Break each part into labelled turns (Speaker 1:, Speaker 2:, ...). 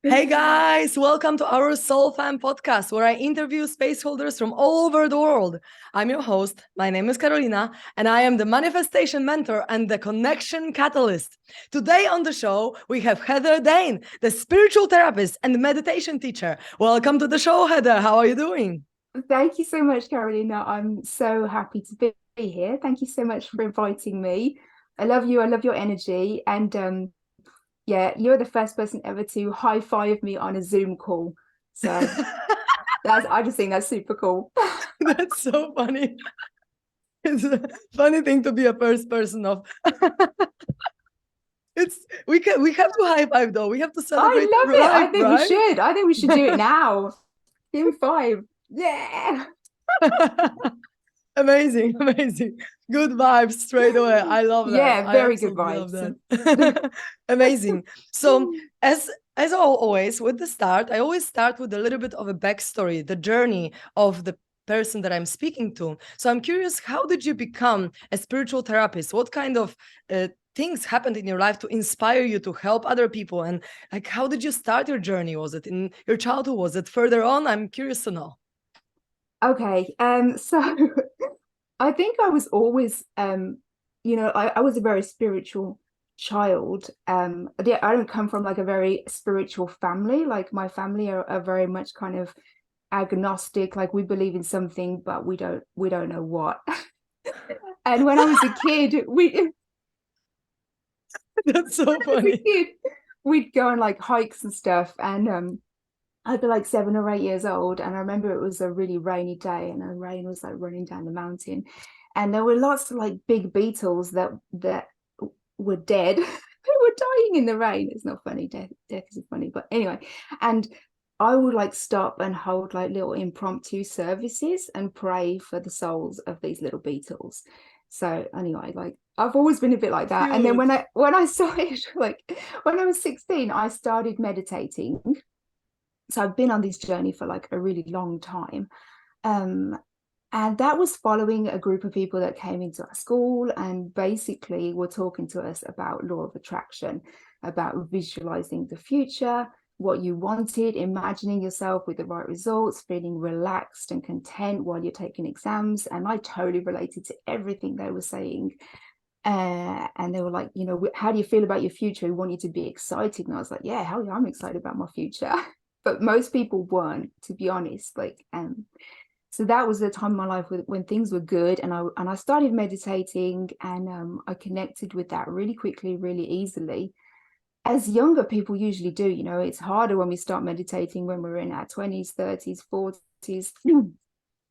Speaker 1: Hey guys, welcome to our SoulFam Podcast, where I interview space holders from all over the world. I'm your host. My name is Karolina, and I am the manifestation mentor and the connection catalyst. Today on the show, we have Heather Deane, the spiritual therapist and meditation teacher. Welcome to the show, Heather. How are you doing?
Speaker 2: Thank you so much, Carolina. I'm so happy to be here. Thank you so much for inviting me. I love you. I love your energy. And yeah, you're the first person ever to high five me on a Zoom call. So I just think that's super cool.
Speaker 1: That's so funny. It's a funny thing to be a first person of. We have to high five though. We have to celebrate
Speaker 2: I love it. I
Speaker 1: life,
Speaker 2: think we
Speaker 1: right?
Speaker 2: should. I think we should do it now. Give 5. Yeah.
Speaker 1: Amazing, amazing. Good vibes straight away. I love that.
Speaker 2: Yeah,
Speaker 1: I
Speaker 2: very good
Speaker 1: absolutely love
Speaker 2: vibes.
Speaker 1: that. Amazing. So as always, with the start, I always start with a little bit of a backstory, the journey of the person that I'm speaking to. So I'm curious, how did you become a spiritual therapist? What kind of things happened in your life to inspire you to help other people? And like, how did you start your journey? Was it in your childhood? Was it further on? I'm curious to know.
Speaker 2: Okay. So I think I was always, I was a very spiritual child. I don't come from like a very spiritual family. Like my family are very much kind of agnostic. Like we believe in something, but we don't know what. And when I was a kid,
Speaker 1: That's so
Speaker 2: as a
Speaker 1: funny.
Speaker 2: kid, we'd go on like hikes and stuff, and I'd be like 7 or 8 years old, and I remember it was a really rainy day, and the rain was like running down the mountain, and there were lots of like big beetles that were dead. They were dying in the rain. It's not funny. Death isn't funny, but anyway. And I would like stop and hold like little impromptu services and pray for the souls of these little beetles. So anyway, like I've always been a bit like that. And then
Speaker 1: Cute.
Speaker 2: when I started like when I was 16, I started meditating. So I've been on this journey for like a really long time. Um, and that was following a group of people that came into our school and basically were talking to us about law of attraction, about visualizing the future, what you wanted, imagining yourself with the right results, feeling relaxed and content while you're taking exams. And I totally related to everything they were saying. And they were like, how do you feel about your future? We want you to be excited. And I was like, yeah, hell yeah, I'm excited about my future. But most people weren't, to be honest. So that was the time in my life when things were good, and I started meditating, and I connected with that really quickly, really easily, as younger people usually do. It's harder when we start meditating when we're in our 20s, 30s, 40s.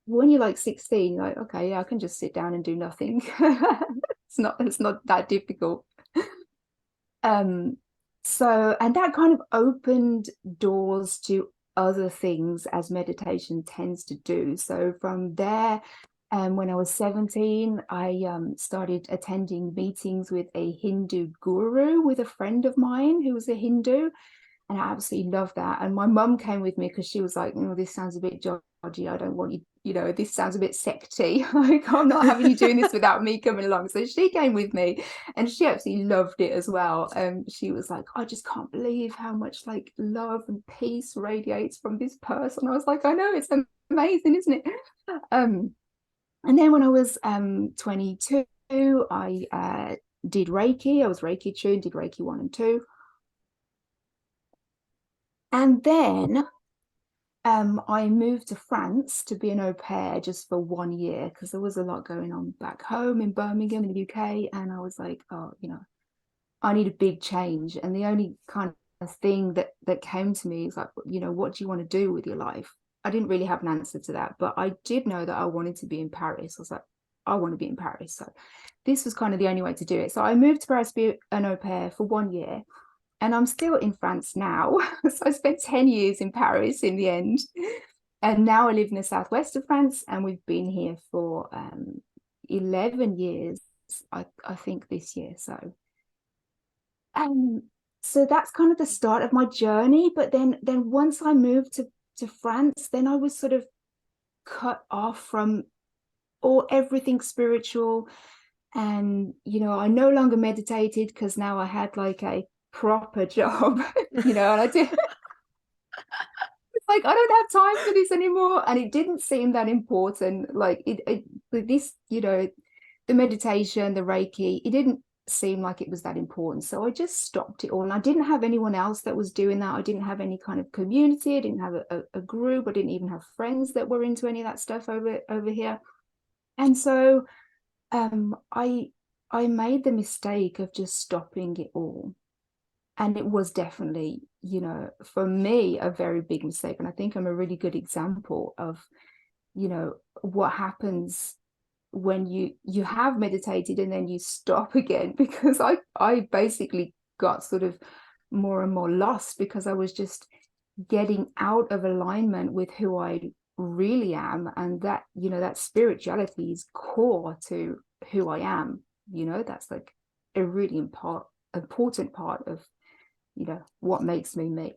Speaker 2: When you're like 16, you're like, okay, yeah, I can just sit down and do nothing. It's not that difficult. Um, and that kind of opened doors to other things, as meditation tends to do. So from there, when I was 17, I started attending meetings with a Hindu guru with a friend of mine who was a Hindu. And I absolutely loved that. And my mum came with me because she was like, this sounds a bit dodgy. I don't want you, this sounds a bit secty. Like, I'm not having you doing this without me coming along. So she came with me, and she absolutely loved it as well. She was like, I just can't believe how much like love and peace radiates from this person. I was like, I know, it's amazing, isn't it? And then when I was 22, I did Reiki. I was Reiki tuned, did Reiki 1 and 2. And then I moved to France to be an au pair just for 1 year, because there was a lot going on back home in Birmingham in the UK. And I was like, oh, I need a big change. And the only kind of thing that came to me is like, what do you want to do with your life? I didn't really have an answer to that, but I did know that I wanted to be in Paris. I was like, I want to be in Paris. So this was kind of the only way to do it. So I moved to Paris to be an au pair for 1 year. And I'm still in France now. So I spent 10 years in Paris in the end. And now I live in the southwest of France, and we've been here for 11 years, I think, this year. Um, so that's kind of the start of my journey. But then once I moved to France, then I was sort of cut off from everything spiritual. And, I no longer meditated because now I had like a proper job, and like, I don't have time for this anymore. And it didn't seem that important. Like this, the meditation, the Reiki, it didn't seem like it was that important. So I just stopped it all. And I didn't have anyone else that was doing that. I didn't have any kind of community. I didn't have a group. I didn't even have friends that were into any of that stuff over here. And so I made the mistake of just stopping it all. And it was definitely, for me, a very big mistake. And I think I'm a really good example of, what happens when you have meditated and then you stop again, because I basically got sort of more and more lost, because I was just getting out of alignment with who I really am. And that, that spirituality is core to who I am. That's like a really important part of what makes me me.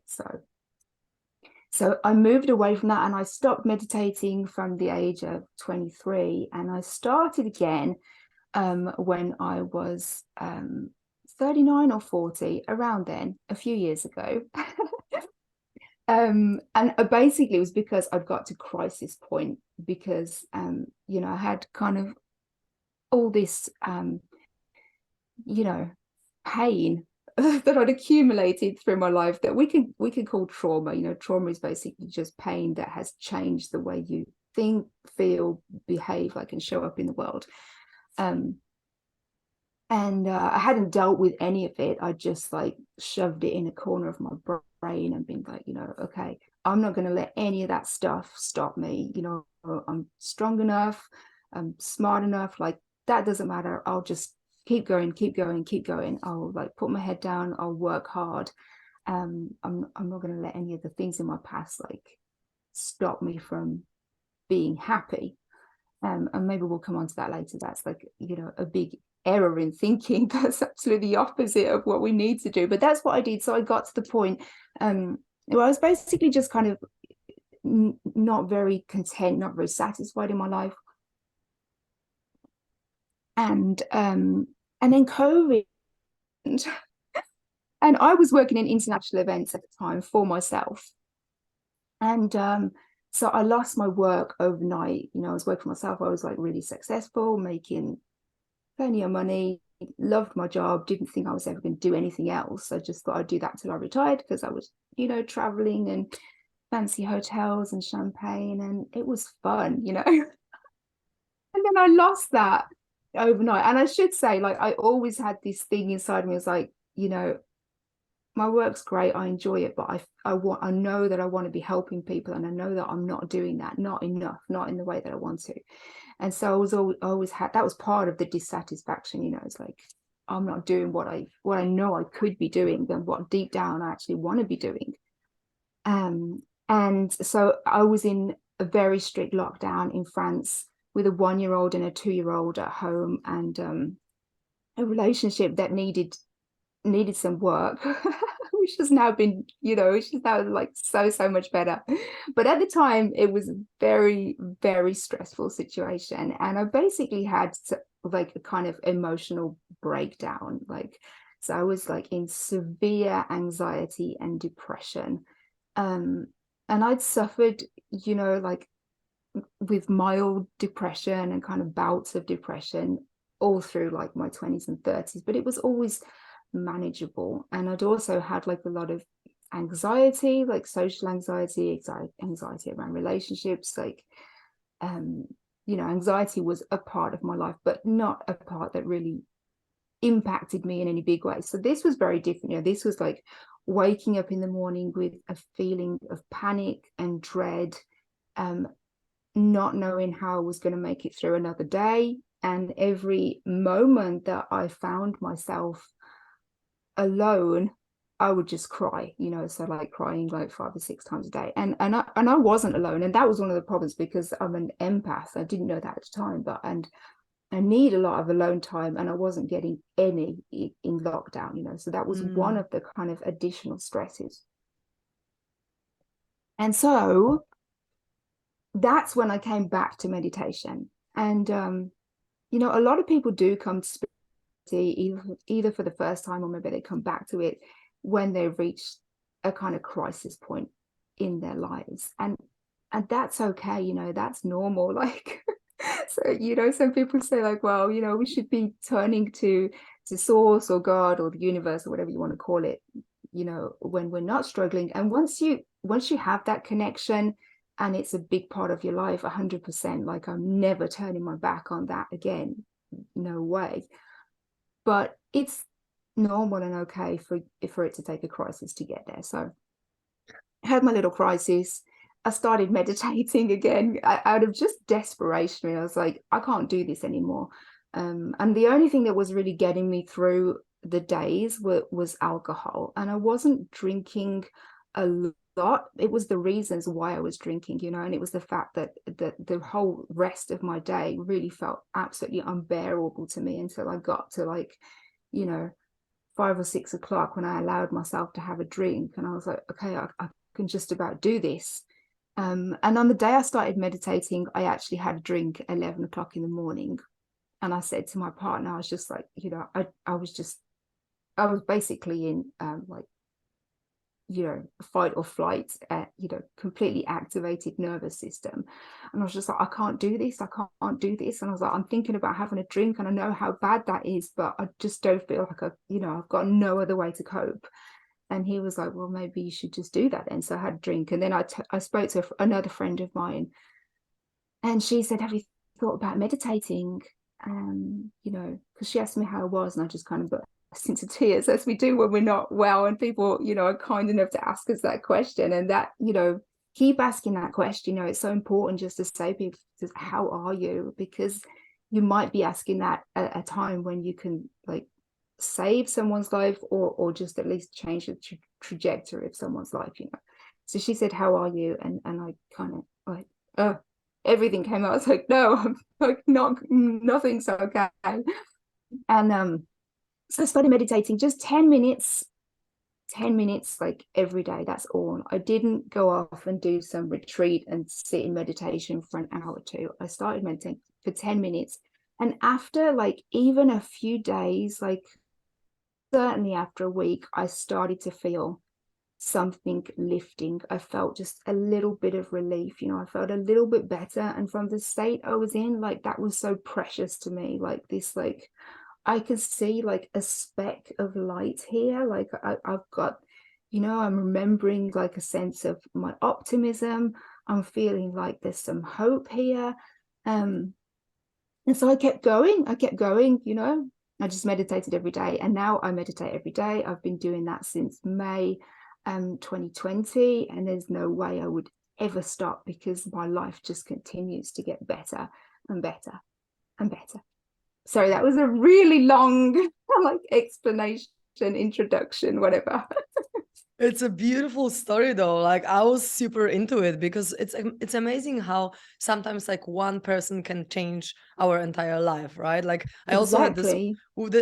Speaker 2: So I moved away from that, and I stopped meditating from the age of 23, and I started again when I was 39 or 40, around then, a few years ago. And basically it was because I'd got to crisis point, because I had kind of all this pain that I'd accumulated through my life that we can call trauma. Trauma is basically just pain that has changed the way you think, feel, behave, like, and show up in the world. And I hadn't dealt with any of it. I just like shoved it in a corner of my brain and been like, okay, I'm not going to let any of that stuff stop me. I'm strong enough, I'm smart enough, like that doesn't matter. I'll just keep going. I'll like put my head down, I'll work hard. I'm not going to let any of the things in my past like stop me from being happy. And maybe we'll come on to that later. That's like, a big error in thinking. That's absolutely the opposite of what we need to do. But that's what I did. So I got to the point where I was basically just kind of not very content, not very satisfied in my life. And then COVID, and I was working in international events at the time for myself. And so I lost my work overnight. I was working for myself. I was like really successful, making plenty of money, loved my job, didn't think I was ever going to do anything else. I just thought I'd do that till I retired, because I was, traveling and fancy hotels and champagne, and it was fun, And then I lost that overnight. And I should say, like, I always had this thing inside me. It was like, my work's great, I enjoy it, but I know that I want to be helping people, and I know that I'm not doing that, not enough, not in the way that I want to. And so I always had, that was part of the dissatisfaction. It's like, I'm not doing what I know I could be doing, and what deep down I actually want to be doing. And so I was in a very strict lockdown in France with a 1-year-old and a 2-year-old at home, and a relationship that needed some work, which has now been, which is now like so much better. But at the time, it was a very, very stressful situation, and I basically had like a kind of emotional breakdown. Like, so I was like in severe anxiety and depression, and I'd suffered, like with mild depression and kind of bouts of depression all through like my 20s and 30s, but it was always manageable. And I'd also had like a lot of anxiety, like social anxiety around relationships, like anxiety was a part of my life, but not a part that really impacted me in any big way. So this was very different. This was like waking up in the morning with a feeling of panic and dread, not knowing how I was going to make it through another day. And every moment that I found myself alone, I would just cry, so like crying like 5 or 6 times a day. And I wasn't alone. And that was one of the problems, because I'm an empath. I didn't know that at the time, but I need a lot of alone time, and I wasn't getting any in lockdown, so that was one of the kind of additional stresses. And so that's when I came back to meditation. And a lot of people do come to either for the first time, or maybe they come back to it when they've reached a kind of crisis point. in their lives. And that's okay, you know, that's normal. Like, so, you know, some people say like, well, you know, we should be turning to source or God or the universe or whatever you want to call it, you know, when we're not struggling. And once you have that connection and it's a big part of your life, 100%, like I'm never turning my back on that again. No way. But it's normal and okay for it to take a crisis to get there. So I had my little crisis. I started meditating again out of just desperation. I was like, I can't do this anymore. And the only thing that was really getting me through the days was alcohol. And I wasn't drinking a lot. It was the reasons why I was drinking, you know, and it was the fact that the whole rest of my day really felt absolutely unbearable to me until I got to like, you know, 5 or 6 o'clock when I allowed myself to have a drink. And I was like, okay, I can just about do this. And on the day I started meditating, I actually had a drink at 11 o'clock in the morning. And I said to my partner, I was just like, you know, I was basically in like, you know, fight or flight, you know, completely activated nervous system. And I was just like, I can't do this. I can't do this. And I was like, I'm thinking about having a drink and I know how bad that is, but I just don't feel like you know, I've got no other way to cope. And he was like, well, maybe you should just do that then. So I had a drink. And then I spoke to another friend of mine and she said, have you thought about meditating? You know, because she asked me how I was and I just kind of burst into tears as we do when we're not well. And people, you know, are kind enough to ask us that question. And that, you know, keep asking that question. You know, it's so important just to say to people, how are you? Because you might be asking that at a time when you can like save someone's life or just at least change the trajectory of someone's life, you know. So she said, how are you? And I kind of like everything came out. I was like, no, I'm like nothing's okay. And so I started meditating just 10 minutes like every day. That's all. I didn't go off and do some retreat and sit in meditation for an hour or two. I started meditating for 10 minutes. And after like even a few days, like certainly after a week, I started to feel something lifting. I felt just a little bit of relief, you know, I felt a little bit better. And from the state I was in, like that was so precious to me. Like this, like I could see like a speck of light here. Like I've got, you know, I'm remembering like a sense of my optimism. I'm feeling like there's some hope here. And so I kept going, you know. I just meditated every day. And now I meditate every day. I've been doing that since May 2020. And there's no way I would ever stop because my life just continues to get better and better and better. Sorry, that was a really long like explanation, introduction, whatever.
Speaker 1: It's a beautiful story though. Like I was super into it because it's amazing how sometimes like one person can change our entire life, right? Like
Speaker 2: Exactly.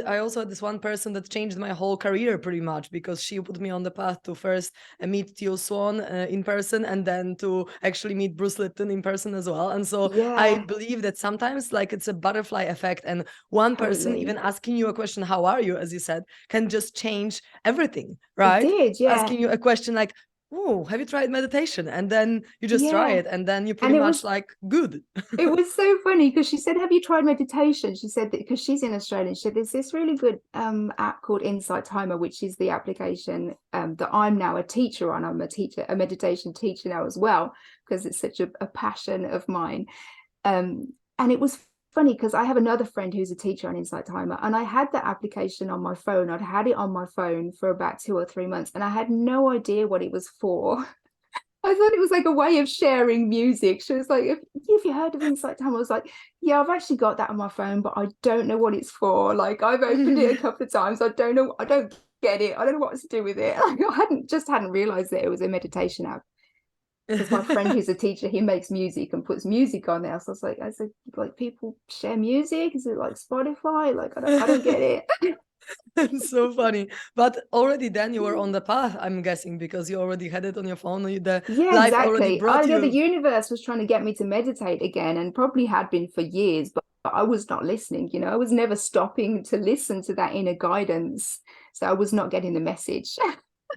Speaker 1: I also had this one person that changed my whole career pretty much because she put me on the path to first meet Teal Swan in person and then to actually meet Bruce Lipton in person as well. And so I
Speaker 2: Yeah,
Speaker 1: believe that sometimes like it's a butterfly effect and one person even
Speaker 2: totally.
Speaker 1: asking you a question, how are you, as you said, can just change everything,
Speaker 2: It
Speaker 1: right?
Speaker 2: did, yeah.
Speaker 1: Asking you a question like, oh, have you tried meditation? And then you just try
Speaker 2: Yeah.
Speaker 1: it and then you're pretty
Speaker 2: And
Speaker 1: much like good.
Speaker 2: it was so funny because she said, have you tried meditation? She said that because she's in Australia, she said there's this really good app called Insight Timer, which is the application that I'm now a teacher on. I'm a meditation teacher now as well, because it's such a passion of mine. And it was funny because I have another friend who's a teacher on Insight Timer, and I had that application on my phone. I'd had it on my phone for about 2 or 3 months, and I had no idea what it was for. I thought it was like a way of sharing music. She was like, have you heard of Insight Timer? I was like, yeah, I've actually got that on my phone, but I don't know what it's for. Like I've opened it a couple of times. I don't know. I don't get it. I don't know what to do with it. Like, I hadn't realized that it was a meditation app because my friend who's a teacher, he makes music and puts music on there. So I said, like people share music? Is it like Spotify? Like I don't get it.
Speaker 1: It's so funny. But already then you were on the path, I'm guessing, because you already had it on your phone. The
Speaker 2: Yeah,
Speaker 1: life already
Speaker 2: exactly.
Speaker 1: brought
Speaker 2: I know the
Speaker 1: you.
Speaker 2: universe was trying to get me to meditate again and probably had been for years, but I was not listening, you know, I was never stopping to listen to that inner guidance. So I was not getting the message.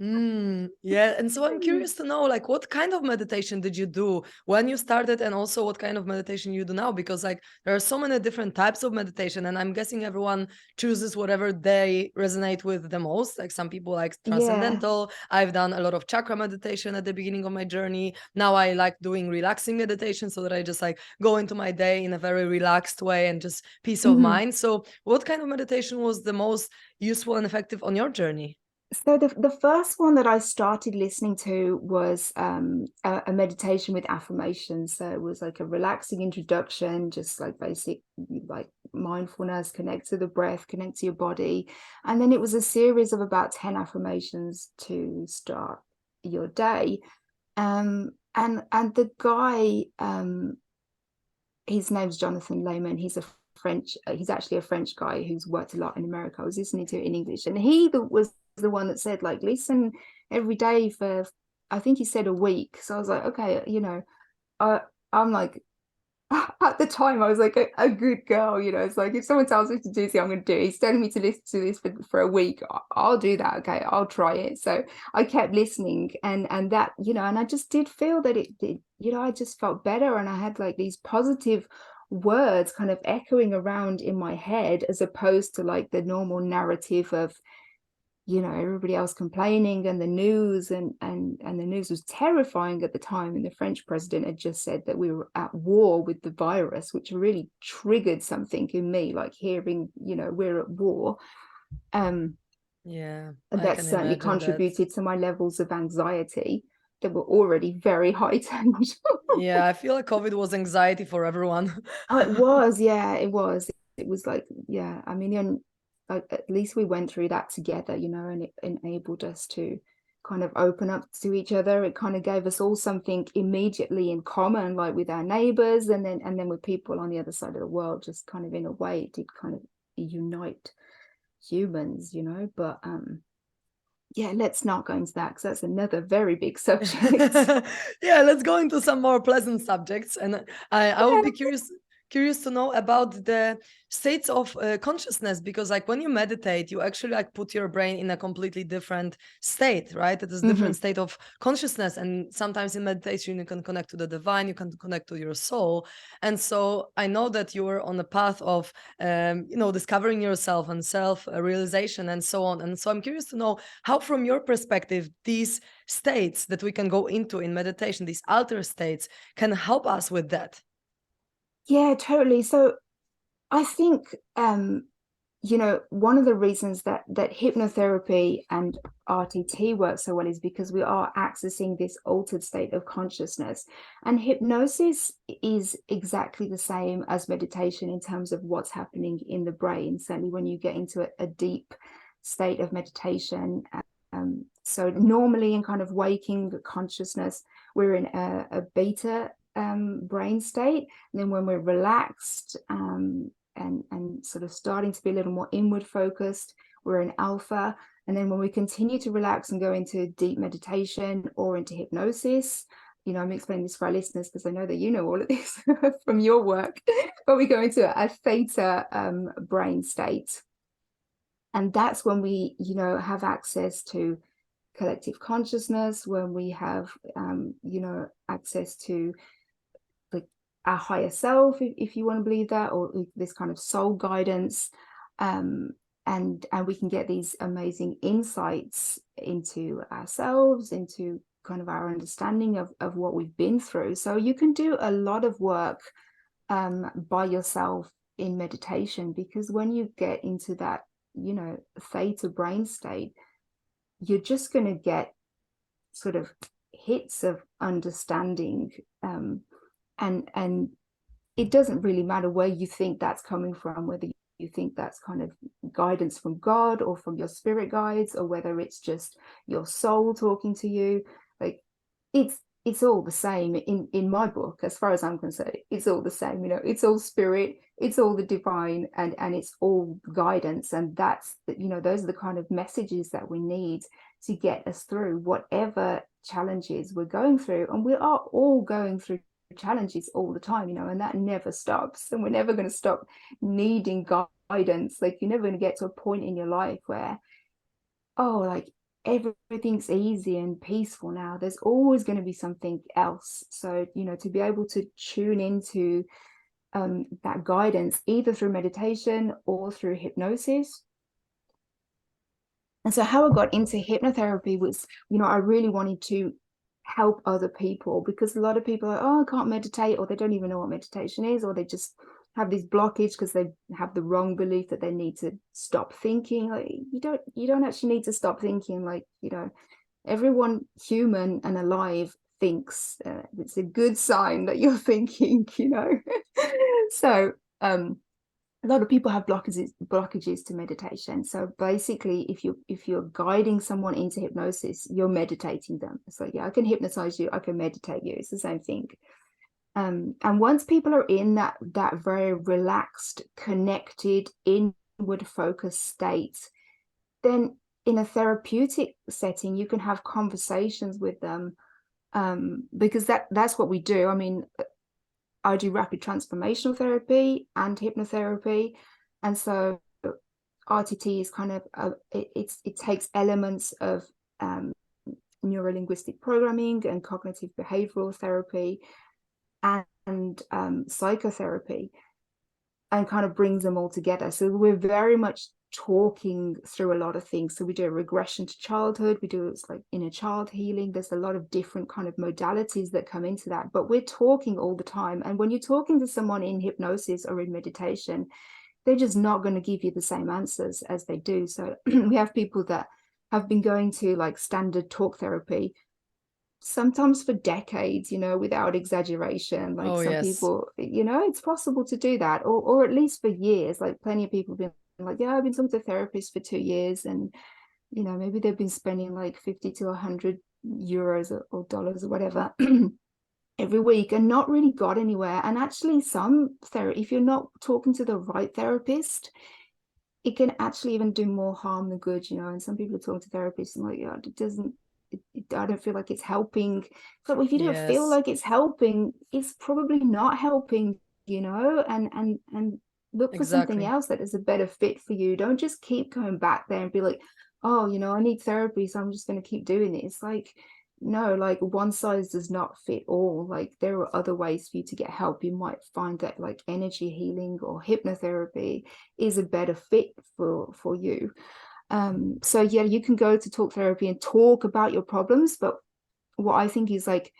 Speaker 1: Yeah. And so I'm curious to know, like, what kind of meditation did you do when you started, and also what kind of meditation you do now? Because, like, there are so many different types of meditation, and I'm guessing everyone chooses whatever they resonate with the most. Like, some people like
Speaker 2: Yeah.
Speaker 1: transcendental. I've done a lot of chakra meditation at the beginning of my journey. Now I like doing relaxing meditation so that I just like go into my day in a very relaxed way and just peace of
Speaker 2: Mhm.
Speaker 1: mind. So, what kind of meditation was the most useful and effective on your journey?
Speaker 2: So the first one that I started listening to was a meditation with affirmations. So it was like a relaxing introduction, just like basic like mindfulness, connect to the breath, connect to your body. And then it was a series of about 10 affirmations to start your day. And the guy, his name's Jonathan Lehman. He's actually a French guy who's worked a lot in America. I was listening to it in English, and was the one that said, like, listen every day for, I think he said a week. So I was like, okay, I, I'm like, at the time I was like a good girl, it's like if someone tells me to do something, I'm going to do it. He's telling me to listen to this for a week. I'll do that. Okay, I'll try it. So I kept listening, and that, and I just did feel that it did, I just felt better, and I had like these positive words kind of echoing around in my head, as opposed to like the normal narrative of, everybody else complaining, and the news, and the news was terrifying at the time, and the French president had just said that we were at war with the virus, which really triggered something in me, like hearing, we're at war. um
Speaker 1: Yeah,
Speaker 2: and
Speaker 1: I
Speaker 2: that
Speaker 1: can
Speaker 2: certainly
Speaker 1: imagine that.
Speaker 2: contributed to my levels of anxiety that were already very heightened.
Speaker 1: Yeah, I feel like COVID was anxiety for everyone.
Speaker 2: Oh, it was, yeah, it was like, yeah, I mean, and like, at least we went through that together, and it enabled us to kind of open up to each other. It kind of gave us all something immediately in common, like with our neighbors, and then with people on the other side of the world. Just kind of, in a way, it did kind of unite humans, but yeah, let's not go into that, because that's another very big subject.
Speaker 1: Yeah, let's go into some more pleasant subjects, and I would be curious to know about the states of consciousness, because like when you meditate, you actually like put your brain in a completely different state, right? It is different
Speaker 2: Mhm.
Speaker 1: state of consciousness, and sometimes in meditation you can connect to the divine, you can connect to your soul. And so I know that you were on the path of discovering yourself and self realization and so on. And so I'm curious to know how, from your perspective, these states that we can go into in meditation, these alter states, can help us with that.
Speaker 2: Yeah, totally. So I think, one of the reasons that hypnotherapy and RTT work so well is because we are accessing this altered state of consciousness. And hypnosis is exactly the same as meditation in terms of what's happening in the brain, certainly when you get into a deep state of meditation. So normally, in kind of waking consciousness, we're in a beta brain state. And then when we're relaxed, and sort of starting to be a little more inward focused, we're in alpha. And then when we continue to relax and go into deep meditation or into hypnosis, I'm explaining this for our listeners because I know that you know all of this from your work, but we go into a theta brain state. And that's when we, have access to collective consciousness, when we have, access to like our higher self, if you want to believe that, or this kind of soul guidance. um, and we can get these amazing insights into ourselves, into kind of our understanding of what we've been through. So you can do a lot of work by yourself in meditation, because when you get into that, theta brain state, you're just going to get sort of hits of understanding. And it doesn't really matter where you think that's coming from, whether you think that's kind of guidance from God or from your spirit guides, or whether it's just your soul talking to you. Like, it's all the same in my book. As far as I'm concerned, it's all the same. It's all spirit, it's all the divine, and it's all guidance. And that's, those are the kind of messages that we need to get us through whatever challenges we're going through. And we are all going through challenges all the time, and that never stops. And we're never going to stop needing guidance. Like, you're never going to get to a point in your life where, oh, like, everything's easy and peaceful now. There's always going to be something else. So, to be able to tune into that guidance, either through meditation or through hypnosis. And so how I got into hypnotherapy was, I really wanted to help other people, because a lot of people are, oh, I can't meditate, or they don't even know what meditation is, or they just have this blockage because they have the wrong belief that they need to stop thinking. Like, you don't actually need to stop thinking. Like, everyone human and alive thinks. It's a good sign that you're thinking. So a lot of people have blockages to meditation. So basically, if you're guiding someone into hypnosis, you're meditating them. It's like, yeah, I can hypnotize you, I can meditate you. It's the same thing. And once people are in that very relaxed, connected, inward focused state, then in a therapeutic setting, you can have conversations with them, because that's what we do. I mean, I do rapid transformational therapy and hypnotherapy, and so RTT is kind of it takes elements of neuro-linguistic programming and cognitive behavioral therapy and psychotherapy, and kind of brings them all together. So we're very much talking through a lot of things. So we do a regression to childhood, we do it's like inner child healing. There's a lot of different kind of modalities that come into that, but we're talking all the time. And when you're talking to someone in hypnosis or in meditation, they're just not going to give you the same answers as they do. So we have people that have been going to like standard talk therapy sometimes for decades, without exaggeration. Like,
Speaker 1: Oh,
Speaker 2: some
Speaker 1: yes.
Speaker 2: people, it's possible to do that, or at least for years. Like, plenty of people have been like, yeah, I've been talking to a therapist for 2 years, and maybe they've been spending like 50 to 100 euros or dollars or whatever every week, and not really got anywhere. And actually, if you're not talking to the right therapist, it can actually even do more harm than good. And some people are talking to therapists and like, yeah, it doesn't, I don't feel like it's helping. But if you don't feel
Speaker 1: Yes.
Speaker 2: like it's helping, it's probably not helping, and look for something
Speaker 1: Exactly.
Speaker 2: else that is a better fit for you. Don't just keep going back there and be like, oh, I need therapy, so I'm just going to keep doing it. It's like, no, like, one size does not fit all. Like, there are other ways for you to get help. You might find that like energy healing or hypnotherapy is a better fit for you. So yeah, you can go to talk therapy and talk about your problems, but what I think is like,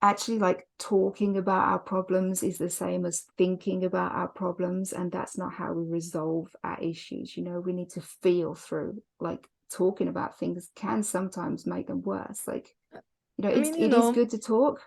Speaker 2: actually, like, talking about our problems is the same as thinking about our problems, and that's not how we resolve our issues. We need to feel through. Like, talking about things can sometimes make them worse. Like,
Speaker 1: I mean,
Speaker 2: it is good to talk.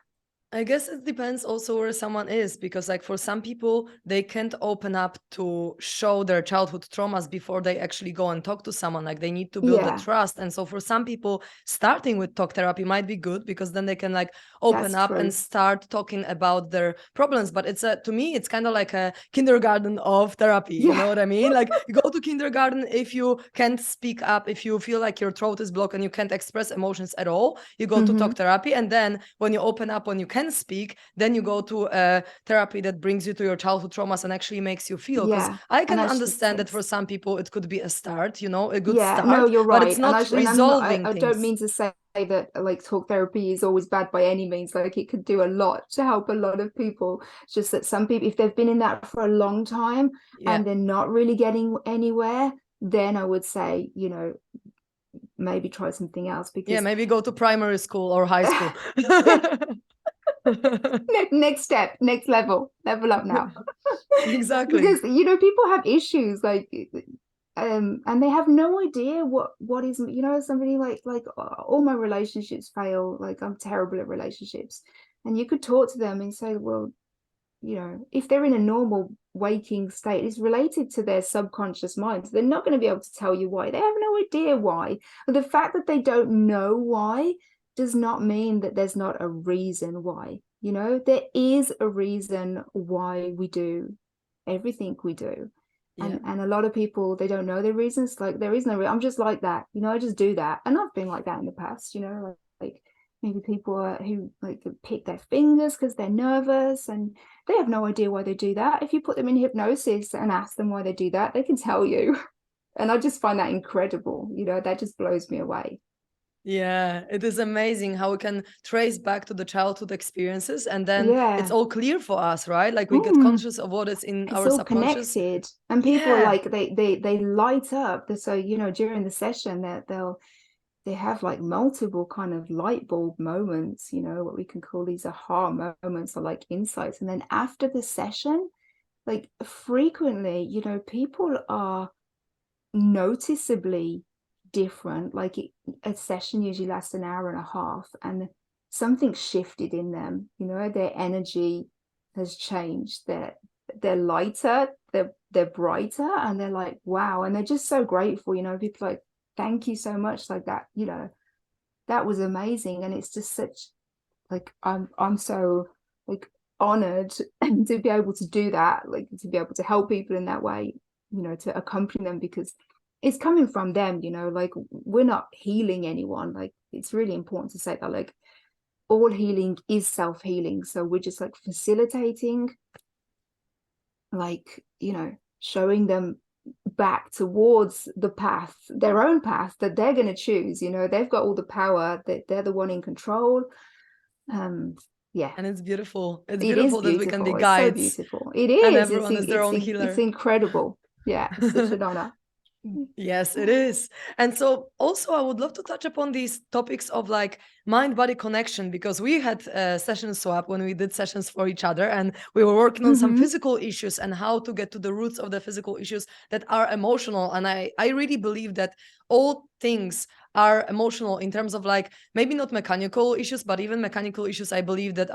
Speaker 1: I guess it depends also where someone is, because like for some people, they can't open up to show their childhood traumas before they actually go and talk to someone. Like, they need to build the
Speaker 2: Yeah,
Speaker 1: trust. And so for some people, starting with talk therapy might be good, because then they can like open
Speaker 2: that's
Speaker 1: up and
Speaker 2: true.
Speaker 1: start talking about their problems. But to me, it's kind of like a kindergarten of therapy. You
Speaker 2: Yeah.
Speaker 1: know what I mean? Like, you go to kindergarten if you can't speak up, if you feel like your throat is blocked and you can't express emotions at all, you go to talk therapy. And then when you open up, when you can speak, then you go to a therapy that brings you to your childhood traumas and actually makes you feel. Because
Speaker 2: Yeah,
Speaker 1: I
Speaker 2: and
Speaker 1: can
Speaker 2: actually
Speaker 1: understand that for
Speaker 2: takes.
Speaker 1: some people it could be a start, a good
Speaker 2: Yeah, no,
Speaker 1: start,
Speaker 2: you're
Speaker 1: but it's
Speaker 2: right. And
Speaker 1: not
Speaker 2: actually, and I'm not,
Speaker 1: resolving
Speaker 2: I don't
Speaker 1: things.
Speaker 2: mean to say that like talk therapy is always bad by any means. Like, it could do a lot to help a lot of people. It's just that some people, if they've been in that for a long time
Speaker 1: Yeah.
Speaker 2: and they're not really getting anywhere, then I would say, maybe try something else,
Speaker 1: Yeah,
Speaker 2: because
Speaker 1: maybe go to primary school or high school.
Speaker 2: next step, next level up now.
Speaker 1: Exactly.
Speaker 2: Because people have issues, like, and they have no idea what is, somebody like, all my relationships fail, like, I'm terrible at relationships. And you could talk to them and say, well, if they're in a normal waking state, it's related to their subconscious mind. So they're not going to be able to tell you why. They have no idea why. But the fact that they don't know why does not mean that there's not a reason why. There is a reason why we do everything we do.
Speaker 1: Yeah.
Speaker 2: And a lot of people, they don't know their reasons. Like, there is no, I'm just like that, I just do that. And I've been like that in the past, like maybe people who like pick their fingers because they're nervous, and they have no idea why they do that. If you put them in hypnosis and ask them why they do that, they can tell you. And I just find that incredible. That just blows me away.
Speaker 1: Yeah, it is amazing how we can trace back to the childhood experiences, and then it's
Speaker 2: Yeah.
Speaker 1: all clear for us, right? Like we get
Speaker 2: Mm.
Speaker 1: conscious of what is in
Speaker 2: It's
Speaker 1: our
Speaker 2: all
Speaker 1: subconscious.
Speaker 2: connected, and people
Speaker 1: Yeah.
Speaker 2: like they light up. So during the session that they have like multiple kind of light bulb moments, what we can call these aha moments or like insights. And then after the session, like frequently, people are noticeably different. Like a session usually lasts an hour and a half, and something shifted in them. Their energy has changed. They're lighter, they're brighter, and they're like, wow, and they're just so grateful. People like, thank you so much, like that. That was amazing. And it's just such, like, I'm so like honored to be able to do that, like to be able to help people in that way, to accompany them, because it's coming from them. Like, we're not healing anyone. Like, it's really important to say that, like, all healing is self-healing, so we're just like facilitating, like, showing them back towards the path, their own path that they're going to choose. They've got all the power, that they're the one in control. Yeah,
Speaker 1: And it's beautiful. It's
Speaker 2: it is
Speaker 1: beautiful that we can be
Speaker 2: beautiful. It's so
Speaker 1: guides
Speaker 2: beautiful. It
Speaker 1: and
Speaker 2: is.
Speaker 1: everyone is their own
Speaker 2: It's
Speaker 1: healer.
Speaker 2: incredible. Yeah, it's such an honor.
Speaker 1: Yes, it is. And so also I would love to touch upon these topics of like mind body connection, because we had a session swap when we did sessions for each other, and we were working on some
Speaker 2: Mm-hmm.
Speaker 1: physical issues and how to get to the roots of the physical issues that are emotional. And I really believe that all things are emotional in terms of like maybe not mechanical issues, but even mechanical issues, I believe that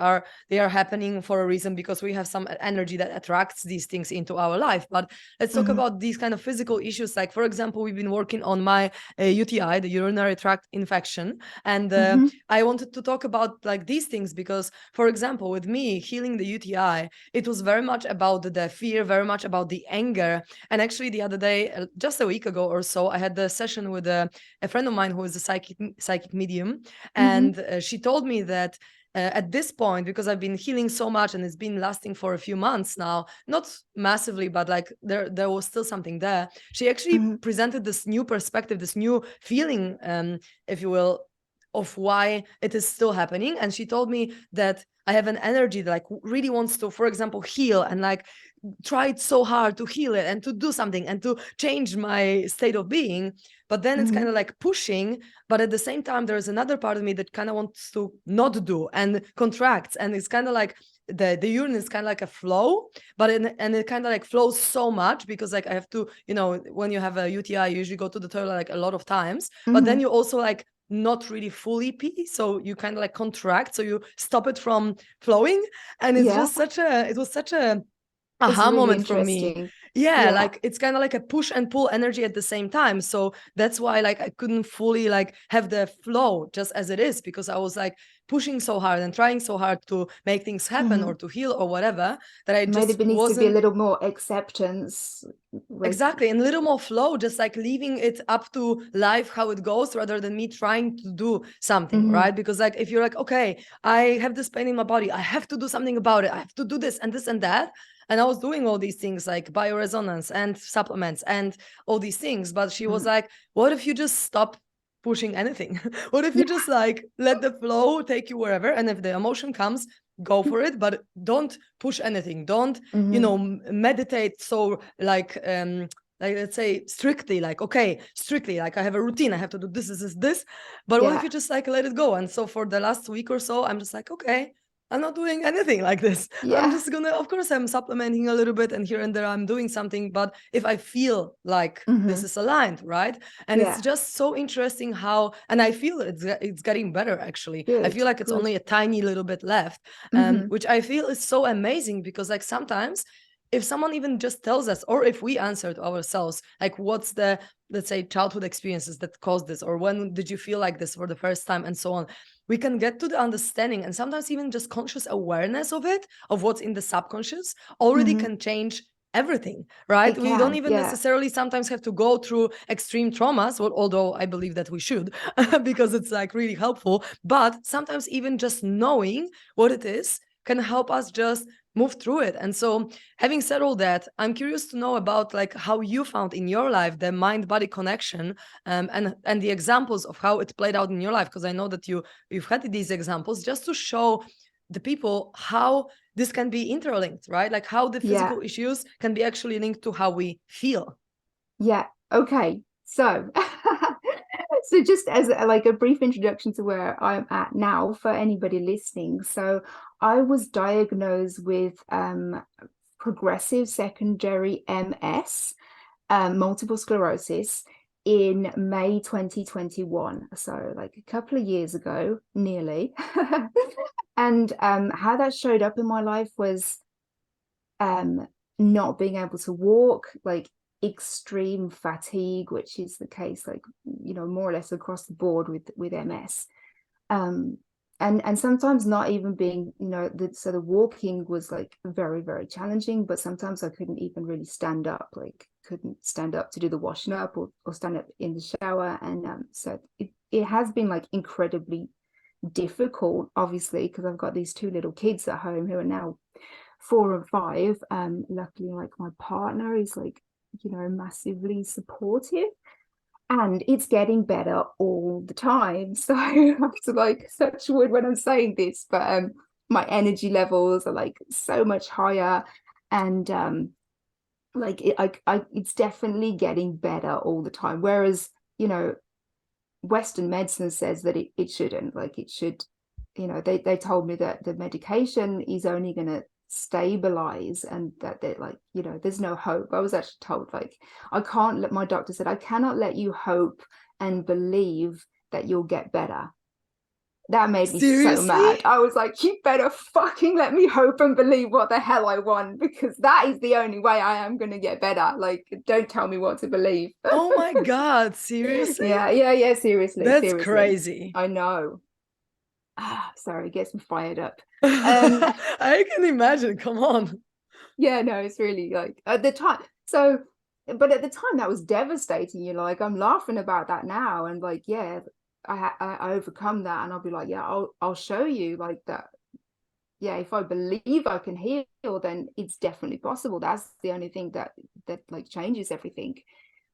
Speaker 1: they are happening for a reason, because we have some energy that attracts these things into our life. But let's talk
Speaker 2: Mm-hmm.
Speaker 1: about these kind of physical issues. Like, for example, we've been working on my UTI, the urinary tract infection. And
Speaker 2: Mm-hmm.
Speaker 1: I wanted to talk about like these things because, for example, with me healing the UTI, it was very much about the fear, very much about the anger. And actually, the other day, just a week ago or so, I had the session with a friend of mine who is a psychic medium.
Speaker 2: Mm-hmm.
Speaker 1: And she told me that at this point, because I've been healing so much and it's been lasting for a few months now, not massively, but like there was still something there. She actually
Speaker 2: Mm-hmm.
Speaker 1: presented this new perspective, this new feeling, if you will, of why it is still happening. And she told me that I have an energy that like really wants to, for example, heal, and like tried so hard to heal it and to do something and to change my state of being. But then it's kind
Speaker 2: Mm-hmm.
Speaker 1: of like pushing, but at the same time there's another part of me that kind of wants to not do and contracts. And it's kind of like the urine is kind of like a flow, but and it kind of like flows so much, because like I have to, when you have a UTI, you usually go to the toilet like a lot of times, but then
Speaker 2: Mm-hmm.
Speaker 1: you also like not really fully pee, so you kind of like contract, so you stop it from flowing. And it's
Speaker 2: Yeah,
Speaker 1: just it was such a
Speaker 2: it's
Speaker 1: aha
Speaker 2: really
Speaker 1: moment for me.
Speaker 2: interesting.
Speaker 1: Yeah,
Speaker 2: Yeah.
Speaker 1: like it's kind of like a push and pull energy at the same time. So that's why like I couldn't fully like have the flow just as it is, because I was like pushing so hard and trying so hard to make things happen
Speaker 2: Mm-hmm.
Speaker 1: or to heal or whatever, that I
Speaker 2: Maybe
Speaker 1: just
Speaker 2: there needs to be a
Speaker 1: wasn't.
Speaker 2: little more acceptance, like.
Speaker 1: Exactly, and a little more flow, just like leaving it up to life how it goes, rather than me trying to do something,
Speaker 2: Mm-hmm.
Speaker 1: right? Because like if you're like, okay, I have this pain in my body, I have to do something about it, I have to do this and that. And I was doing all these things like bioresonance and supplements and all these things. But she was
Speaker 2: Mm-hmm.
Speaker 1: like, what if you just stop pushing anything? What if you
Speaker 2: Yeah.
Speaker 1: just like let the flow take you wherever? And if the emotion comes, go for it, but don't push anything. Don't,
Speaker 2: Mm-hmm.
Speaker 1: meditate so like let's say strictly, like okay, strictly like I have a routine, I have to do this. But what if
Speaker 2: Yeah.
Speaker 1: you just like let it go? And so for the last week or so, I'm just like, okay, I'm not doing anything like this. I'm
Speaker 2: Yeah.
Speaker 1: just gonna, of course I'm supplementing a little bit, and here and there I'm doing something, but if I feel like this
Speaker 2: Mm-hmm.
Speaker 1: is aligned, right? And it's
Speaker 2: Yeah.
Speaker 1: just so interesting how, and I feel it's getting better. Actually, I
Speaker 2: Good.
Speaker 1: feel like it's
Speaker 2: Good.
Speaker 1: only a tiny little bit left,
Speaker 2: Mm-hmm.
Speaker 1: which I feel is so amazing, because like sometimes if someone even just tells us, or if we answer to ourselves, like what's the, let's say, childhood experiences that caused this, or when did you feel like this for the first time, and so on, we can get to the understanding, and sometimes even just conscious awareness of it, of what's in the subconscious, already
Speaker 2: Mm-hmm.
Speaker 1: can change everything, right?
Speaker 2: It
Speaker 1: We don't
Speaker 2: can.
Speaker 1: even
Speaker 2: Yeah.
Speaker 1: necessarily sometimes have to go through extreme traumas, although I believe that we should, because it's like really helpful. But sometimes even just knowing what it is can help us just move through it. And so, having said all that, I'm curious to know about like how you found in your life the mind body connection, and the examples of how it played out in your life, because I know that you've had these examples just to show the people how this can be interlinked, right? Like how the
Speaker 2: Yeah.
Speaker 1: physical issues can be actually linked to how we feel.
Speaker 2: Yeah. Okay. So, so just as like a brief introduction to where I'm at now for anybody listening. So, I was diagnosed with progressive secondary MS, multiple sclerosis, in May 2021. So, like a couple of years ago, nearly. And how that showed up in my life was not being able to walk, like extreme fatigue, which is the case, like, you know, more or less across the board with MS. um and sometimes not even being, you know, so the walking was like very, very challenging, but sometimes I couldn't even really stand up, like couldn't stand up to do the washing up, or stand up in the shower. And so it has been like incredibly difficult, obviously, because I've got these two little kids at home who are now 4 and 5. Luckily, like my partner is like, you know, massively supportive, and it's getting better all the time. So I have to like touch wood when I'm saying this, but my energy levels are like so much higher, and like it's definitely getting better all the time. Whereas, you know, Western medicine says that it shouldn't, like it should, you know, they told me that the medication is only going to stabilize, and that they, like, you know, there's no hope. I was actually told, like, I can't let, my doctor said, I cannot let you hope and believe that you'll get better. That made me so mad.
Speaker 1: Seriously?
Speaker 2: I was like, you better fucking let me hope and believe what the hell I want, because that is the only way I am going to get better. Like, don't tell me what to believe.
Speaker 1: Oh my God, seriously?
Speaker 2: Yeah, seriously,
Speaker 1: That's
Speaker 2: seriously.
Speaker 1: crazy.
Speaker 2: I know. Sorry, it gets me fired up. Um,
Speaker 1: I can imagine. Come on.
Speaker 2: yeah, no, it's really like at the time. So, but at the time that was devastating. You know, like I'm laughing about that now, and like, yeah, I overcome that, and I'll be like, yeah, I'll show you like that. Yeah, if I believe I can heal, then it's definitely possible. That's the only thing that like changes everything.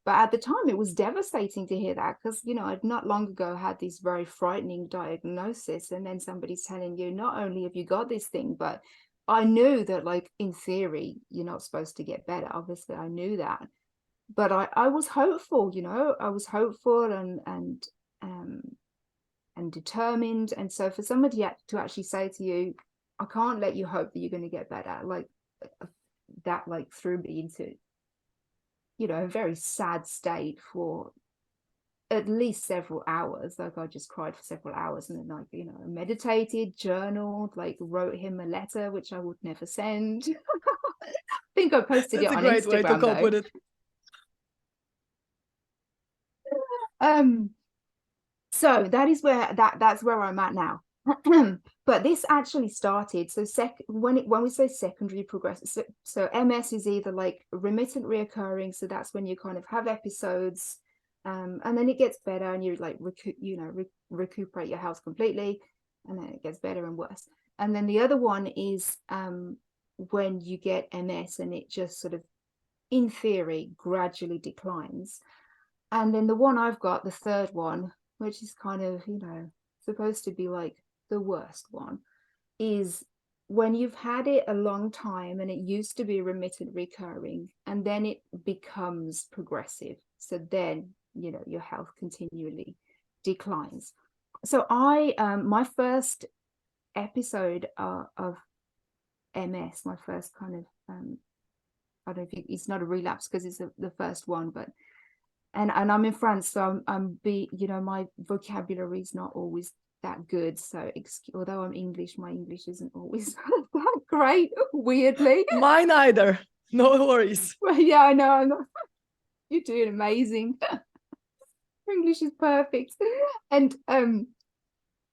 Speaker 2: But at the time, it was devastating to hear that, because, you know, I'd not long ago had this very frightening diagnosis. And then somebody's telling you, not only have you got this thing, but I knew that, like, in theory, you're not supposed to get better. Obviously, I knew that. But I was hopeful, you know, I was hopeful um, and determined. And so for somebody to actually say to you, I can't let you hope that you're going to get better, like that, like threw me into, you know, a very sad state for at least several hours. Like I just cried for several hours, and then, like, you know, meditated, journaled, like wrote him a letter which I would never send. I think I posted it
Speaker 1: That's a
Speaker 2: on
Speaker 1: great way to
Speaker 2: Instagram
Speaker 1: cope with it.
Speaker 2: though. So that is where that's where I'm at now. But this actually started, so when we say secondary progressive, so MS is either like remittent reoccurring, so that's when you kind of have episodes, and then it gets better, and you like recuperate your health completely, and then it gets better and worse. And then the other one is when you get MS and it just sort of, in theory, gradually declines. And then the one I've got, the third one, which is kind of, you know, supposed to be like the worst one, is when you've had it a long time and it used to be remittent recurring, and then it becomes progressive. So then, you know, your health continually declines. So my first episode of MS, my first kind of, I don't know if it's not a relapse because it's the first one, but and I'm in France, so you know, my vocabulary is not always that good. So although I'm English, my English isn't always that great, weirdly.
Speaker 1: Mine either. No worries.
Speaker 2: Well, yeah, I know. You're doing amazing. English is perfect. And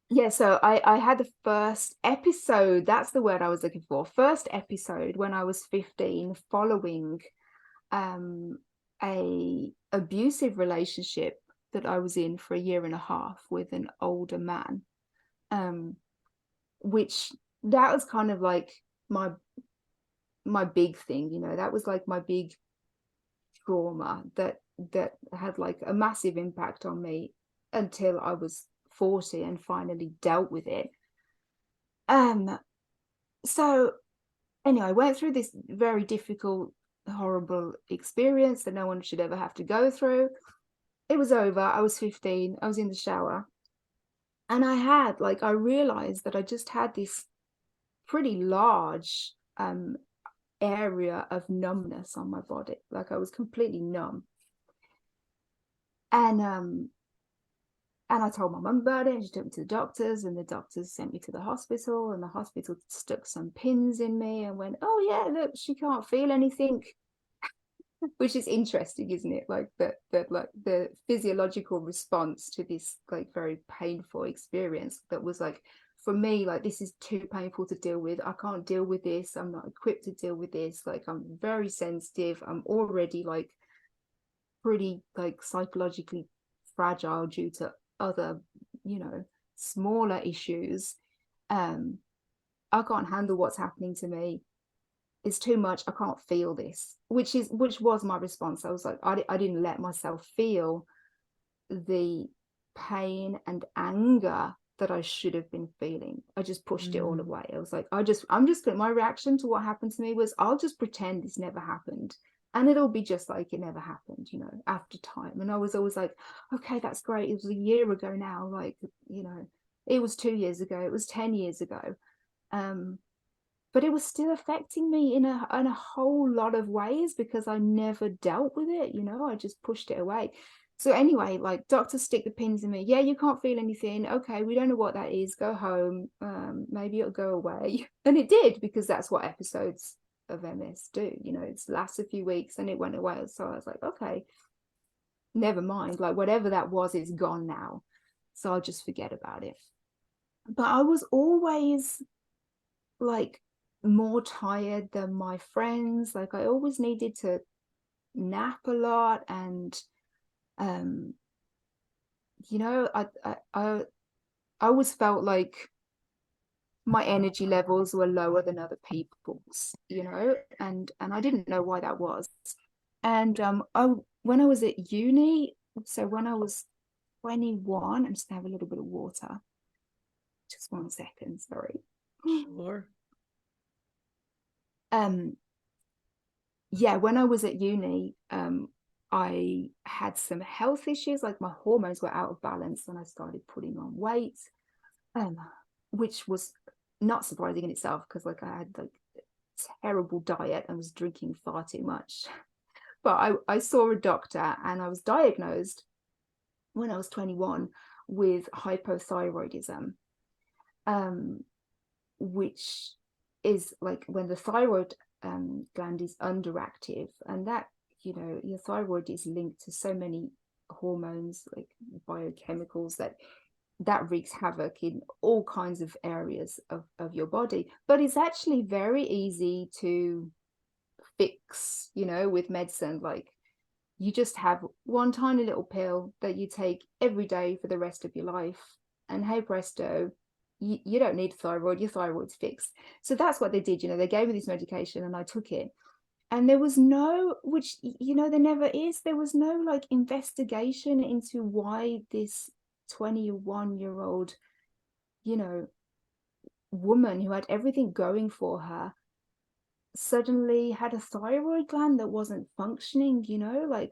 Speaker 2: yeah, so I had the first episode. That's the word I was looking for. First episode when I was 15, following a abusive relationship that I was in for a year and a half with an older man, which that was kind of like my my big thing, you know, that was like my big trauma that had like a massive impact on me until I was 40 and finally dealt with it. So anyway, I went through this very difficult, horrible experience that no one should ever have to go through. It was over. I was 15. I was in the shower. And I realized that I just had this pretty large area of numbness on my body. Like I was completely numb. And I told my mum about it, and she took me to the doctors, and the doctors sent me to the hospital, and the hospital stuck some pins in me and went, oh yeah, look, she can't feel anything. Which is interesting, isn't it? Like the physiological response to this like very painful experience that was like, for me, like, this is too painful to deal with. I can't deal with this. I'm not equipped to deal with this. Like, I'm very sensitive. I'm already like pretty like psychologically fragile due to other, you know, smaller issues. I can't handle what's happening to me. It's too much. I can't feel this, which was my response. I was like, I didn't let myself feel the pain and anger that I should have been feeling. I just pushed it all away. I was like, my reaction to what happened to me was, I'll just pretend this never happened, and it'll be just like it never happened, you know, after time. And I was always like, okay, that's great. It was a year ago now. Like, you know, it was 2 years ago. It was 10 years ago. But it was still affecting me in a whole lot of ways because I never dealt with it, you know. I just pushed it away. So anyway, like, doctors stick the pins in me. Yeah, you can't feel anything. Okay, we don't know what that is. Go home. Maybe it'll go away. And it did, because that's what episodes of MS do. You know, it lasts a few weeks and it went away. So I was like, okay, never mind. Like, whatever that was is gone now. So I'll just forget about it. But I was always like more tired than my friends. Like, I always needed to nap a lot, and you know, I always felt like my energy levels were lower than other people's, you know, and I didn't know why that was. And when I was at uni, so when I was 21, I'm just gonna have a little bit of water. Just 1 second, sorry.
Speaker 1: Sure.
Speaker 2: Yeah, when I was at uni, I had some health issues. Like, my hormones were out of balance and I started putting on weight, which was not surprising in itself, because like I had like a terrible diet and was drinking far too much. But I saw a doctor, and I was diagnosed when I was 21 with hypothyroidism, which is like when the thyroid gland is underactive, and that, you know, your thyroid is linked to so many hormones, like biochemicals, that wreaks havoc in all kinds of areas of your body. But it's actually very easy to fix, you know, with medicine. Like, you just have one tiny little pill that you take every day for the rest of your life, and hey presto, you don't need thyroid, your thyroid's fixed. So that's what they did, you know. They gave me this medication and I took it, and there was no, which, you know, there never is, there was no like investigation into why this 21-year-old, you know, woman who had everything going for her suddenly had a thyroid gland that wasn't functioning, you know. Like,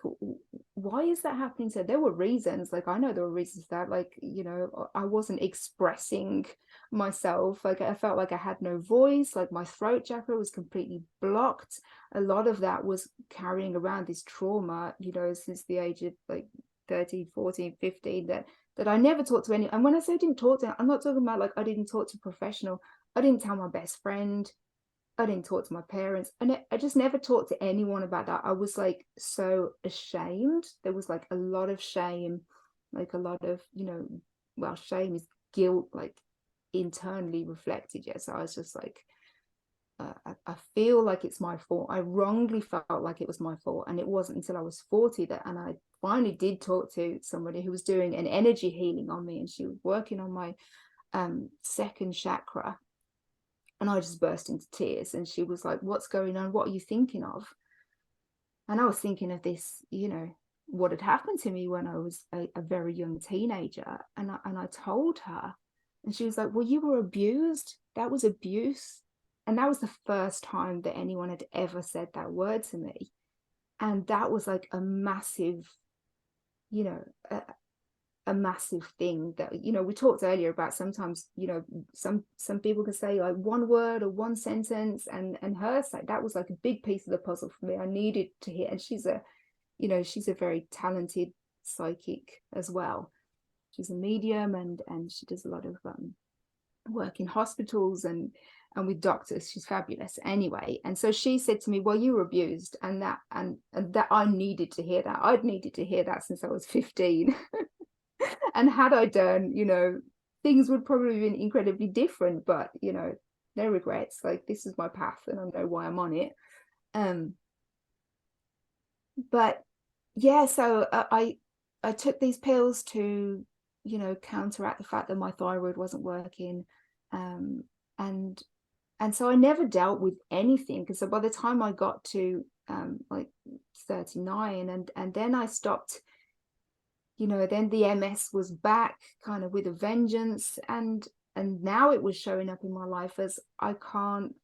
Speaker 2: why is that happening? So there were reasons. Like, I know there were reasons that, like, you know, I wasn't expressing myself. Like, I felt like I had no voice. Like, my throat chakra was completely blocked. A lot of that was carrying around this trauma, you know, since the age of like 13, 14, 15, that I never talked to any. And when I say I didn't talk to, I'm not talking about like I didn't talk to a professional. I didn't tell my best friend. I didn't talk to my parents, and I just never talked to anyone about that. I was like so ashamed. There was like a lot of shame, like a lot of, you know, well, shame is guilt, like internally reflected. Yeah. So I was just like, I feel like it's my fault. I wrongly felt like it was my fault. And it wasn't until I was 40 and I finally did talk to somebody who was doing an energy healing on me, and she was working on my second chakra. And I just burst into tears. And she was like, what's going on? What are you thinking of? And I was thinking of this, what had happened to me when I was a very young teenager. And I told her, and she was like, well, you were abused. That was abuse. And that was the first time that anyone had ever said that word to me. And that was like a massive, you know, a massive thing that, we talked earlier about sometimes, some people can say like one word or one sentence, and her side, that was like a big piece of the puzzle for me. I needed to hear, and she's a very talented psychic as well. She's a medium, and she does a lot of work in hospitals and with doctors. She's fabulous anyway. And so she said to me, well, you were abused, and that I needed to hear that. I'd needed to hear that since I was 15. And had I done, things would probably have been incredibly different, but no regrets. Like, this is my path and I know why I'm on it. But yeah, so I took these pills to counteract the fact that my thyroid wasn't working. And so I never dealt with anything, because by the time I got to like 39, and then I stopped, then the MS was back kind of with a vengeance, and now it was showing up in my life as I can't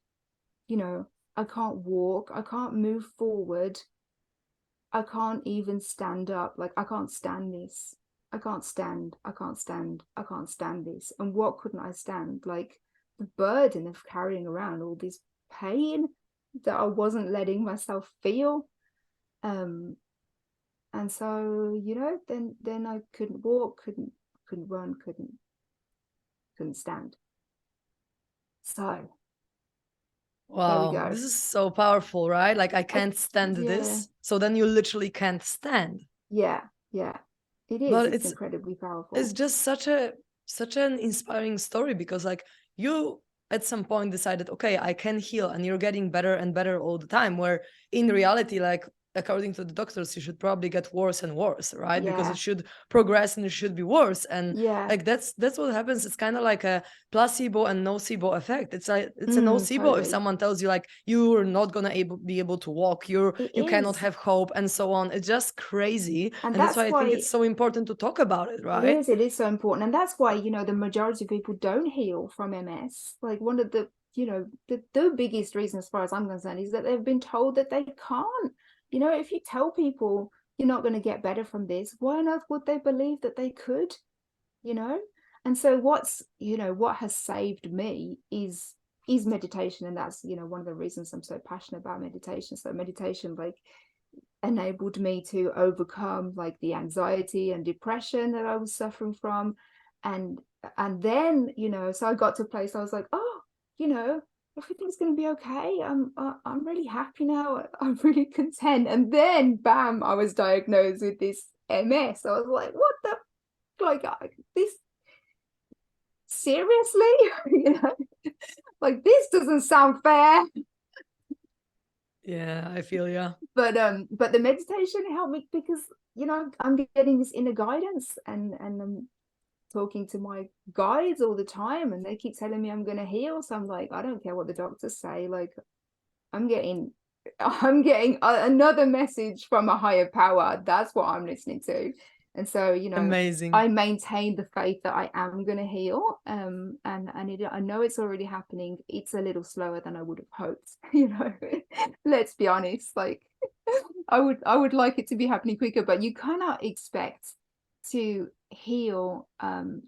Speaker 2: walk, I can't move forward, I can't even stand up. Like, I can't stand this. I can't stand this. And what couldn't I stand? Like, the burden of carrying around all this pain that I wasn't letting myself feel. And so, then I couldn't walk, couldn't run, couldn't stand. So there we
Speaker 1: Wow,
Speaker 2: go.
Speaker 1: this is so powerful, right? Like, I can't stand
Speaker 2: Yeah,
Speaker 1: this. So then you literally can't stand.
Speaker 2: yeah. It is.
Speaker 1: But
Speaker 2: It's incredibly
Speaker 1: it's
Speaker 2: powerful.
Speaker 1: just such an inspiring story, because like you at some point decided, okay, I can heal, and you're getting better and better all the time, where in reality, like, according to the doctors, you should probably get worse and worse, right? Because it
Speaker 2: Yeah,
Speaker 1: should progress and it should be worse. And
Speaker 2: yeah.
Speaker 1: like, that's what happens. It's kind of like a placebo and nocebo effect. It's a nocebo if
Speaker 2: Totally.
Speaker 1: someone tells you like you're not gonna be able to walk,
Speaker 2: It
Speaker 1: you cannot
Speaker 2: is.
Speaker 1: have hope, and so on. It's just crazy.
Speaker 2: And
Speaker 1: And that's
Speaker 2: that's
Speaker 1: why I think
Speaker 2: why
Speaker 1: it's so important to talk about it,
Speaker 2: it
Speaker 1: right?
Speaker 2: is. It is so important. And that's why, the majority of people don't heal from MS. Like, one of the, the biggest reason, as far as I'm concerned, is that they've been told that they can't. If you tell people you're not going to get better from this, why on earth would they believe that they could? you know and so what has saved me is meditation. And that's one of the reasons I'm so passionate about meditation. So meditation, like, enabled me to overcome like the anxiety and depression that I was suffering from. And then, so I got to a place I was like, oh, you know everything's going to be okay. I'm really happy now. I'm really content. And then bam, I was diagnosed with this MS. I was like, what the, like, this, seriously? Like, this doesn't sound fair.
Speaker 1: Yeah, I feel you.
Speaker 2: But the meditation helped me, because I'm getting this inner guidance, and I'm talking to my guides all the time, and they keep telling me I'm going to heal. So I'm like, I don't care what the doctors say. Like, i'm getting another message from a higher power. That's what I'm listening to. And so,
Speaker 1: Amazing.
Speaker 2: I maintain the faith that I am going to heal. And I know it's already happening. It's a little slower than I would have hoped. Let's be honest. Like, I would like it to be happening quicker, but you cannot expect to heal an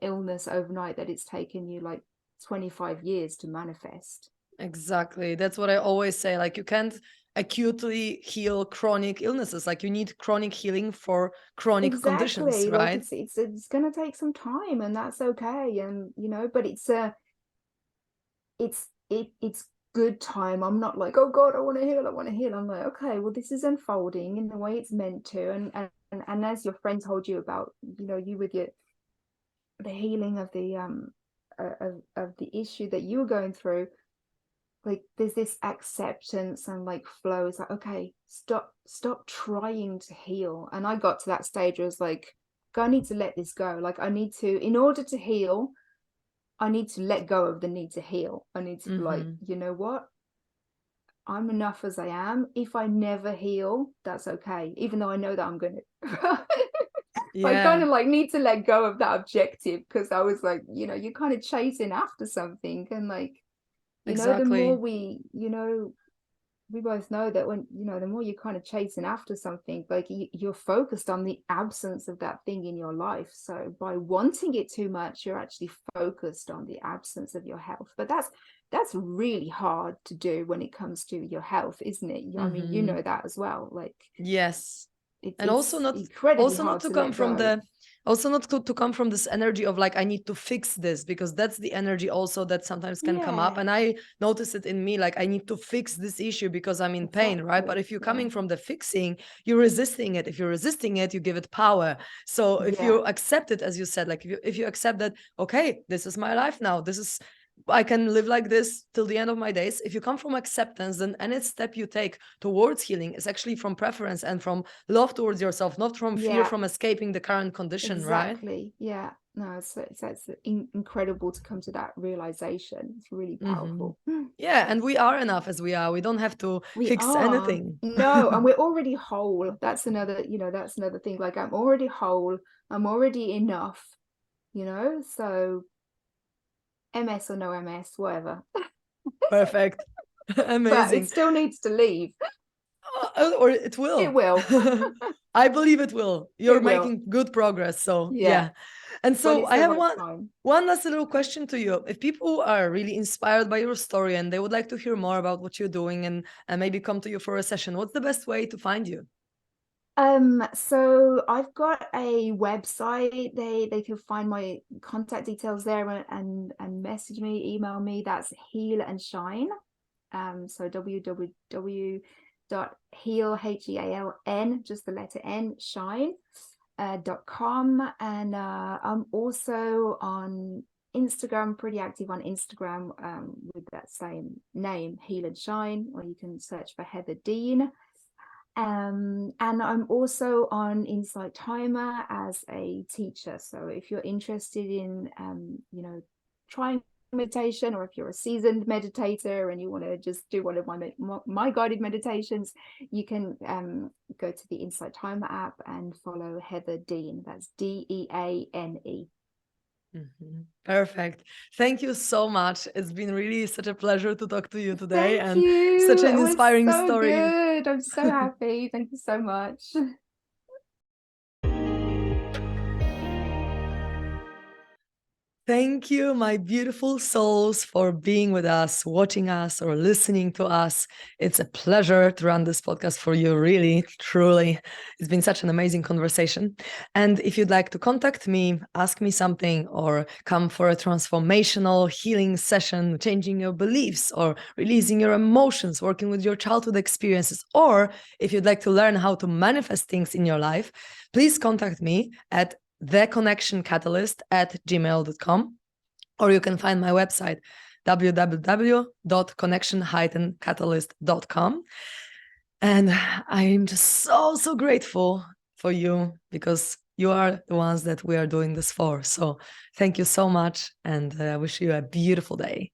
Speaker 2: illness overnight that it's taken you like 25 years to manifest.
Speaker 1: Exactly. That's what I always say. Like, you can't acutely heal chronic illnesses. Like, you need chronic healing for chronic conditions,
Speaker 2: Exactly. Like,
Speaker 1: right?
Speaker 2: it's going to take some time, and that's okay. And but it's good time. I'm not like, oh God, I want to heal, I'm like, okay, well, this is unfolding in the way it's meant to. And as your friend told you about, you with the healing of the of the issue that you were going through, like, there's this acceptance and like flow. It's like, okay, stop trying to heal. And I got to that stage where I was like, I need to let this go. Like, I need to, in order to heal, I need to let go of the need to heal. I need to be like,
Speaker 1: Mm-hmm.
Speaker 2: you know what? I'm enough as I am. If I never heal, that's okay. Even though I know that I'm going to. I kind
Speaker 1: Yeah,
Speaker 2: of like need to let go of that objective, because I was like, you're kind of chasing after something. And like, the more
Speaker 1: exactly.
Speaker 2: we both know that when, the more you're kind of chasing after something, like you're focused on the absence of that thing in your life. So by wanting it too much, you're actually focused on the absence of your health. But that's really hard to do when it comes to your health, isn't it? I mean, you
Speaker 1: Mm-hmm.
Speaker 2: know that as well. Like
Speaker 1: Yes. And
Speaker 2: it's incredibly
Speaker 1: also not
Speaker 2: hard
Speaker 1: to
Speaker 2: to
Speaker 1: come
Speaker 2: let
Speaker 1: from
Speaker 2: go.
Speaker 1: to come from this energy of like I need to fix this, because that's the energy also that sometimes can come up.
Speaker 2: Yeah,
Speaker 1: And I notice it in me, like I need to fix this issue because I'm in pain, right? But
Speaker 2: exactly.
Speaker 1: if you're
Speaker 2: Yeah.
Speaker 1: coming from the fixing, you're resisting it. If you're resisting it, you give it power. So if
Speaker 2: Yeah.
Speaker 1: you accept it, as you said, like if you accept that, okay, this is my life now, this is, I can live like this till the end of my days. If you come from acceptance, then any step you take towards healing is actually from preference and from love towards yourself, not from fear
Speaker 2: Yeah.
Speaker 1: from escaping the current condition, right?
Speaker 2: Exactly. Yeah. No, it's incredible to come to that realization. It's really
Speaker 1: Mm-hmm.
Speaker 2: powerful.
Speaker 1: Yeah, and we are enough as we are. We don't have to
Speaker 2: We
Speaker 1: fix
Speaker 2: are.
Speaker 1: anything.
Speaker 2: No, and we're already whole. That's another thing. Like I'm already whole. I'm already enough. So MS or no MS, whatever.
Speaker 1: Perfect.
Speaker 2: But it
Speaker 1: Amazing.
Speaker 2: still needs to leave.
Speaker 1: Or it
Speaker 2: It
Speaker 1: will.
Speaker 2: will.
Speaker 1: I believe it will. You're
Speaker 2: It will.
Speaker 1: making good progress. So,
Speaker 2: Yeah.
Speaker 1: yeah. And
Speaker 2: When
Speaker 1: so
Speaker 2: it's
Speaker 1: I
Speaker 2: the
Speaker 1: have
Speaker 2: right time.
Speaker 1: one last little question to you. If people are really inspired by your story and they would like to hear more about what you're doing and maybe come to you for a session, what's the best way to find you?
Speaker 2: So I've got a website. They can find my contact details there, and message me, email me. That's Heal and Shine. So www.heal, HEALN, just the letter N, shine .com. And I'm also on Instagram, pretty active on Instagram, with that same name, Heal and Shine, or you can search for Heather Deane. And I'm also on Insight Timer as a teacher. So if you're interested in, trying meditation, or if you're a seasoned meditator and you want to just do one of my guided meditations, you can go to the Insight Timer app and follow Heather Deane. That's DEANE.
Speaker 1: Perfect. Thank you so much. It's been really such a pleasure to talk to you today
Speaker 2: Thank
Speaker 1: and
Speaker 2: you.
Speaker 1: such an
Speaker 2: It was
Speaker 1: inspiring
Speaker 2: so
Speaker 1: story.
Speaker 2: good. I'm so happy. Thank you so much.
Speaker 1: Thank you, my beautiful souls, for being with us, watching us, or listening to us. It's a pleasure to run this podcast for you, really, truly. It's been such an amazing conversation. And if you'd like to contact me, ask me something, or come for a transformational healing session, changing your beliefs, or releasing your emotions, working with your childhood experiences, or if you'd like to learn how to manifest things in your life, please contact me at theconnectioncatalyst@gmail.com, or you can find my website www.connection-catalyst.com. And I'm just so grateful for you, because you are the ones that we are doing this for. So thank you so much, and I wish you a beautiful day.